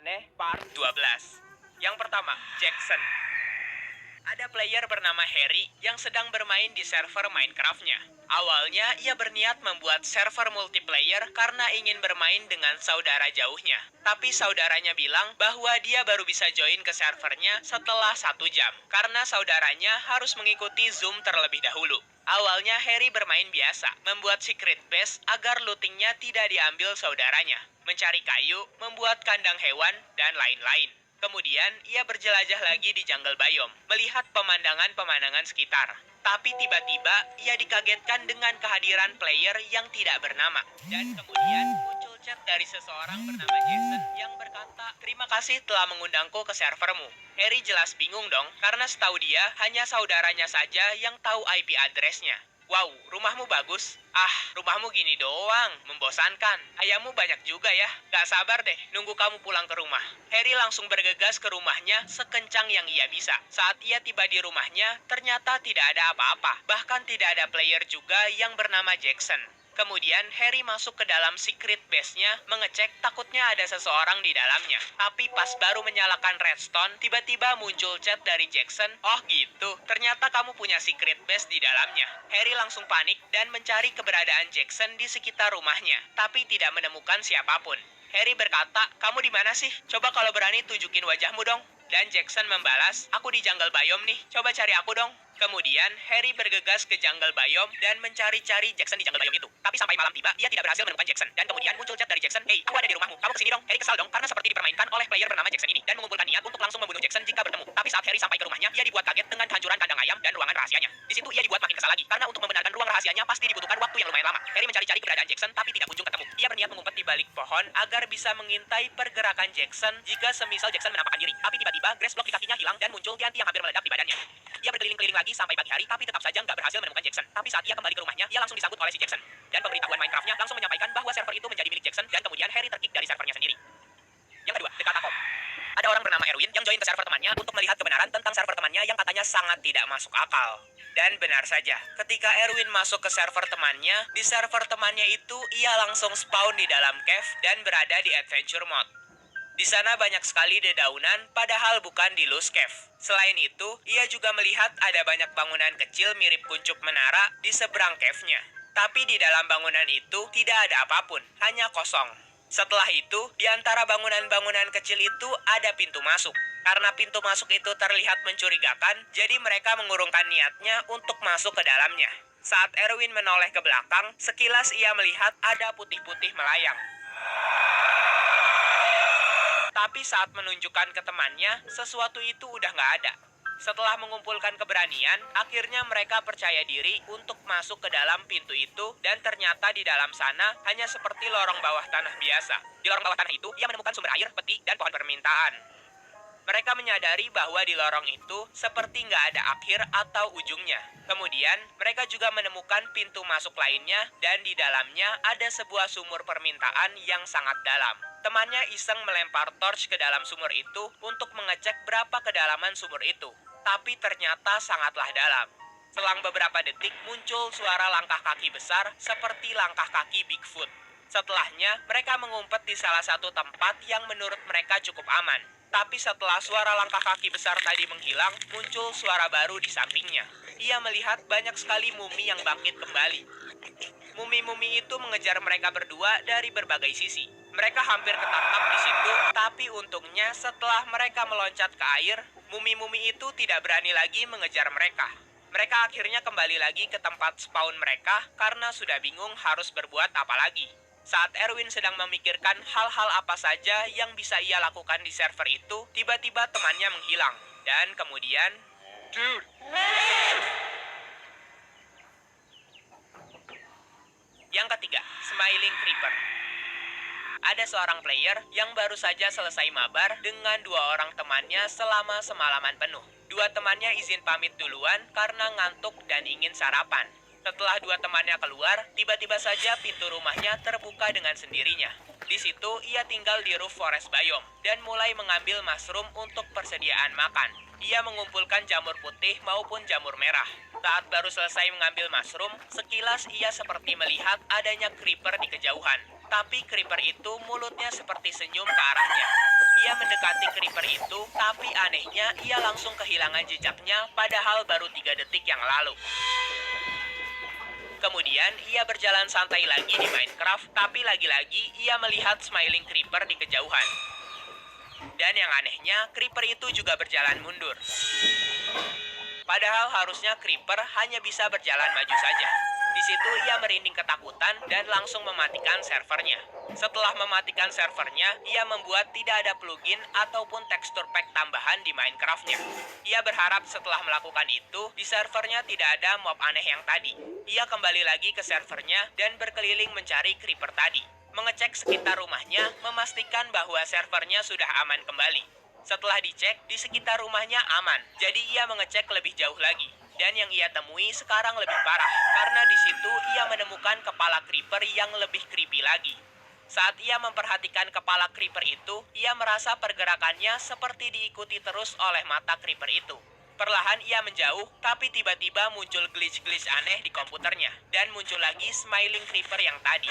aneh part 12. Yang pertama, Jackson. Ada player bernama Harry yang sedang bermain di server Minecraft-nya. Awalnya, ia berniat membuat server multiplayer karena ingin bermain dengan saudara jauhnya. Tapi saudaranya bilang bahwa dia baru bisa join ke servernya setelah 1 jam. Karena saudaranya harus mengikuti Zoom terlebih dahulu. Awalnya Harry bermain biasa, membuat secret base agar lootingnya tidak diambil saudaranya. Mencari kayu, membuat kandang hewan, dan lain-lain. Kemudian, ia berjelajah lagi di jungle biome, melihat pemandangan-pemandangan sekitar. Tapi tiba-tiba, ia dikagetkan dengan kehadiran player yang tidak bernama. Dan kemudian, muncul chat dari seseorang bernama Jason yang berkata, "Terima kasih telah mengundangku ke servermu." Harry jelas bingung dong, karena setahu dia, hanya saudaranya saja yang tahu IP address-nya. "Wow, rumahmu bagus." "Ah, rumahmu gini doang, membosankan. Ayammu banyak juga ya. Gak sabar deh, nunggu kamu pulang ke rumah." Harry langsung bergegas ke rumahnya sekencang yang ia bisa. Saat ia tiba di rumahnya, ternyata tidak ada apa-apa. Bahkan tidak ada player juga yang bernama Jackson. Kemudian Harry masuk ke dalam secret base-nya, mengecek takutnya ada seseorang di dalamnya. Tapi pas baru menyalakan redstone, tiba-tiba muncul chat dari Jackson. "Oh gitu, ternyata kamu punya secret base di dalamnya." Harry langsung panik dan mencari keberadaan Jackson di sekitar rumahnya, tapi tidak menemukan siapapun. Harry berkata, "Kamu di mana sih? Coba kalau berani tunjukin wajahmu dong." Dan Jackson membalas, "Aku di jungle biome nih, coba cari aku dong." Kemudian, Harry bergegas ke jungle biome dan mencari-cari Jackson di jungle biome itu. Tapi sampai malam tiba, dia tidak berhasil menemukan Jackson. Dan kemudian muncul chat dari Jackson, "Hey, aku ada di rumahmu, kamu kesini dong." Harry kesal dong, karena seperti dipermainkan oleh player bernama Jackson ini. Dan mengumpulkan niat untuk langsung membunuh Jackson jika bertemu. Tapi saat Harry sampai ke rumahnya, ia dibuat kaget dengan kehancuran kandang ayam dan ruangan rahasianya. Di situ ia dibuat makin kesal lagi, karena untuk membenarkan ruang rahasianya pasti dibutuhkan waktu yang lumayan lama. Harry mencari-cari keberadaan Jackson, tapi tidak kunjung ketemu. Ia berniat mengumpet di balik pohon agar bisa mengintai pergerakan Jackson jika semisal Jackson menampakkan diri. Tapi tiba-tiba grass block di kakinya hilang dan muncul TNT yang hampir meledak di badannya. Ia berkeliling-keliling lagi sampai pagi hari, tapi tetap saja nggak berhasil menemukan Jackson. Tapi saat ia kembali ke rumahnya, ia langsung disambut oleh si Jackson. Dan pemberitahuan Minecraft-nya langsung menyampaikan bahwa server itu menjadi milik Jackson, dan kemudian Harry terkick dari servernya sendiri. Yang kedua, The Catacomb. Ada orang bernama Erwin yang join ke server temannya untuk melihat kebenaran tentang server temannya yang katanya sangat tidak masuk akal. Dan benar saja, ketika Erwin masuk ke server temannya, di server temannya itu ia langsung spawn di dalam cave dan berada di adventure mode. Di sana banyak sekali dedaunan, padahal bukan di loose cave. Selain itu, ia juga melihat ada banyak bangunan kecil mirip kuncup menara di seberang cave-nya. Tapi di dalam bangunan itu tidak ada apapun, hanya kosong. Setelah itu, di antara bangunan-bangunan kecil itu ada pintu masuk. Karena pintu masuk itu terlihat mencurigakan, jadi mereka mengurungkan niatnya untuk masuk ke dalamnya. Saat Erwin menoleh ke belakang, sekilas ia melihat ada putih-putih melayang. Tapi saat menunjukkan ke temannya, sesuatu itu udah nggak ada. Setelah mengumpulkan keberanian, akhirnya mereka percaya diri untuk masuk ke dalam pintu itu, dan ternyata di dalam sana hanya seperti lorong bawah tanah biasa. Di lorong bawah tanah itu, ia menemukan sumber air, peti, dan pohon permintaan. Mereka menyadari bahwa di lorong itu seperti nggak ada akhir atau ujungnya. Kemudian, mereka juga menemukan pintu masuk lainnya, dan di dalamnya ada sebuah sumur permintaan yang sangat dalam. Temannya iseng melempar torch ke dalam sumur itu untuk mengecek berapa kedalaman sumur itu. Tapi ternyata sangatlah dalam. Selang beberapa detik muncul suara langkah kaki besar seperti langkah kaki Bigfoot. Setelahnya, mereka mengumpet di salah satu tempat yang menurut mereka cukup aman. Tapi setelah suara langkah kaki besar tadi menghilang, muncul suara baru di sampingnya. Ia melihat banyak sekali mumi yang bangkit kembali. Mumi-mumi itu mengejar mereka berdua dari berbagai sisi. Mereka hampir ketangkap di situ, tapi untungnya setelah mereka meloncat ke air, mumi-mumi itu tidak berani lagi mengejar mereka. Mereka akhirnya kembali lagi ke tempat spawn mereka karena sudah bingung harus berbuat apa lagi. Saat Erwin sedang memikirkan hal-hal apa saja yang bisa ia lakukan di server itu, tiba-tiba temannya menghilang. Dan kemudian... Dude! Yang ketiga, Smiling Creeper. Ada seorang player yang baru saja selesai mabar dengan 2 orang temannya selama semalaman penuh. 2 temannya izin pamit duluan karena ngantuk dan ingin sarapan. Setelah 2 temannya keluar, tiba-tiba saja pintu rumahnya terbuka dengan sendirinya. Di situ, ia tinggal di roof forest biome dan mulai mengambil mushroom untuk persediaan makan. Ia mengumpulkan jamur putih maupun jamur merah. Saat baru selesai mengambil mushroom, sekilas ia seperti melihat adanya creeper di kejauhan. tapi creeper itu mulutnya seperti senyum ke arahnya. Ia mendekati creeper itu, tapi anehnya ia langsung kehilangan jejaknya padahal baru 3 detik yang lalu. Kemudian ia berjalan santai lagi di Minecraft, tapi lagi-lagi ia melihat smiling creeper di kejauhan. Dan yang anehnya, creeper itu juga berjalan mundur. Padahal harusnya creeper hanya bisa berjalan maju saja. Di situ ia merinding ketakutan dan langsung mematikan servernya. Setelah mematikan servernya, ia membuat tidak ada plugin ataupun tekstur pack tambahan di Minecraft-nya. Ia berharap setelah melakukan itu, di servernya tidak ada mob aneh yang tadi. Ia kembali lagi ke servernya dan berkeliling mencari creeper tadi. Mengecek sekitar rumahnya, memastikan bahwa servernya sudah aman kembali. Setelah dicek, di sekitar rumahnya aman, jadi ia mengecek lebih jauh lagi. Dan yang ia temui sekarang lebih parah, karena di situ ia menemukan kepala creeper yang lebih creepy lagi. Saat ia memperhatikan kepala creeper itu, ia merasa pergerakannya seperti diikuti terus oleh mata creeper itu. Perlahan ia menjauh, tapi tiba-tiba muncul glitch-glitch aneh di komputernya, dan muncul lagi smiling creeper yang tadi.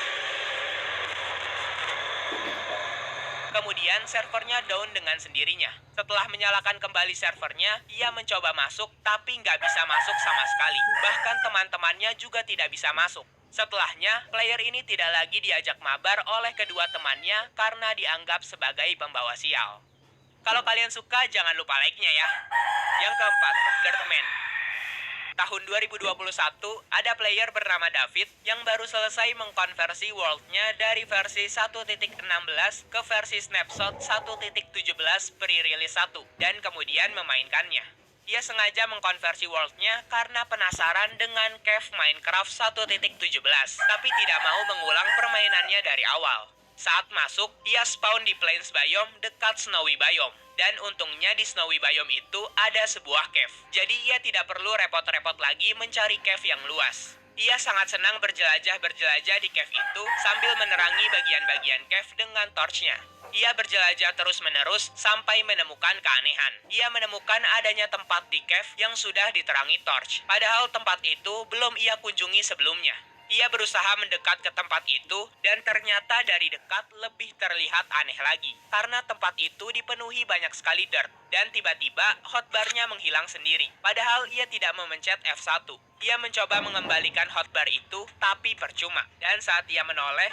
Kemudian servernya down dengan sendirinya. Setelah menyalakan kembali servernya, ia mencoba masuk tapi nggak bisa masuk sama sekali. Bahkan teman-temannya juga tidak bisa masuk. Setelahnya, player ini tidak lagi diajak mabar oleh kedua temannya karena dianggap sebagai pembawa sial. Kalau kalian suka, jangan lupa like-nya ya. Yang keempat, Dirtman. Tahun 2021, ada player bernama David yang baru selesai mengkonversi world-nya dari versi 1.16 ke versi snapshot 1.17 pre-release 1 dan kemudian memainkannya. Ia sengaja mengkonversi world-nya karena penasaran dengan cave Minecraft 1.17, tapi tidak mau mengulang permainannya dari awal. Saat masuk, ia spawn di Plains Biome dekat Snowy Biome. Dan untungnya di Snowy Biome itu ada sebuah cave. Jadi ia tidak perlu repot-repot lagi mencari cave yang luas. Ia sangat senang berjelajah di cave itu sambil menerangi bagian-bagian cave dengan torchnya. Ia berjelajah terus-menerus sampai menemukan keanehan. Ia menemukan adanya tempat di cave yang sudah diterangi torch. Padahal tempat itu belum ia kunjungi sebelumnya. Ia berusaha mendekat ke tempat itu dan ternyata dari dekat lebih terlihat aneh lagi. Karena tempat itu dipenuhi banyak sekali dirt dan tiba-tiba hotbarnya menghilang sendiri. Padahal ia tidak memencet F1. Ia mencoba mengembalikan hotbar itu tapi percuma. Dan saat ia menoleh,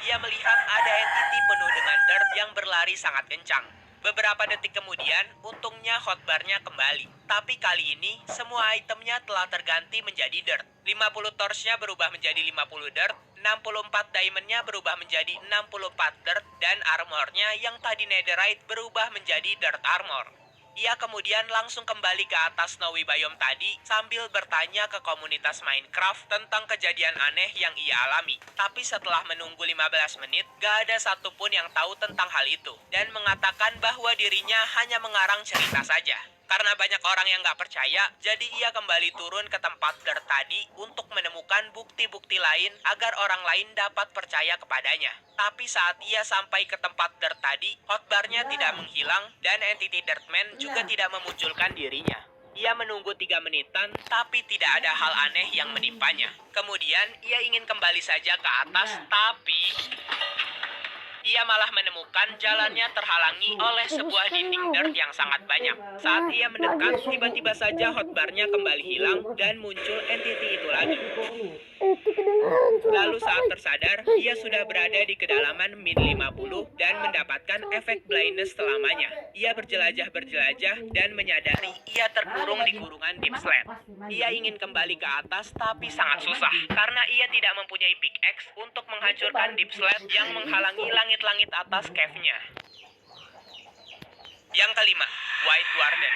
ia melihat ada entity penuh dengan dirt yang berlari sangat kencang. Beberapa detik kemudian, untungnya hotbarnya kembali. Tapi kali ini, semua itemnya telah terganti menjadi dirt. 50 torchnya berubah menjadi 50 dirt, 64 diamondnya berubah menjadi 64 dirt, dan armornya yang tadi netherite berubah menjadi dirt armor. Ia kemudian langsung kembali ke atas Snowy Biome tadi sambil bertanya ke komunitas Minecraft tentang kejadian aneh yang ia alami. Tapi setelah menunggu 15 menit, gak ada satupun yang tahu tentang hal itu. Dan mengatakan bahwa dirinya hanya mengarang cerita saja. Karena banyak orang yang gak percaya, jadi ia kembali turun ke tempat dirt tadi untuk menemukan bukti-bukti lain agar orang lain dapat percaya kepadanya. Tapi saat ia sampai ke tempat dirt tadi, hotbarnya tidak menghilang dan entity Dirtman juga tidak memunculkan dirinya. Ia menunggu 3 menitan, tapi tidak ada hal aneh yang menimpanya. Kemudian, ia ingin kembali saja ke atas, tapi ia malah menemukan jalannya terhalangi oleh sebuah dinding dirt yang sangat banyak. Saat ia mendekat, tiba-tiba saja hotbarnya kembali hilang dan muncul entity itu lagi. Lalu saat tersadar, ia sudah berada di kedalaman min 50 dan mendapatkan efek blindness selamanya. Ia berjelajah dan menyadari ia terkurung di kurungan Deep Slate. Ia ingin kembali ke atas tapi sangat susah karena ia tidak mempunyai pickaxe untuk menghancurkan Deep Slate yang menghalangi langit-langit atas cave-nya. Yang kelima, White Warden.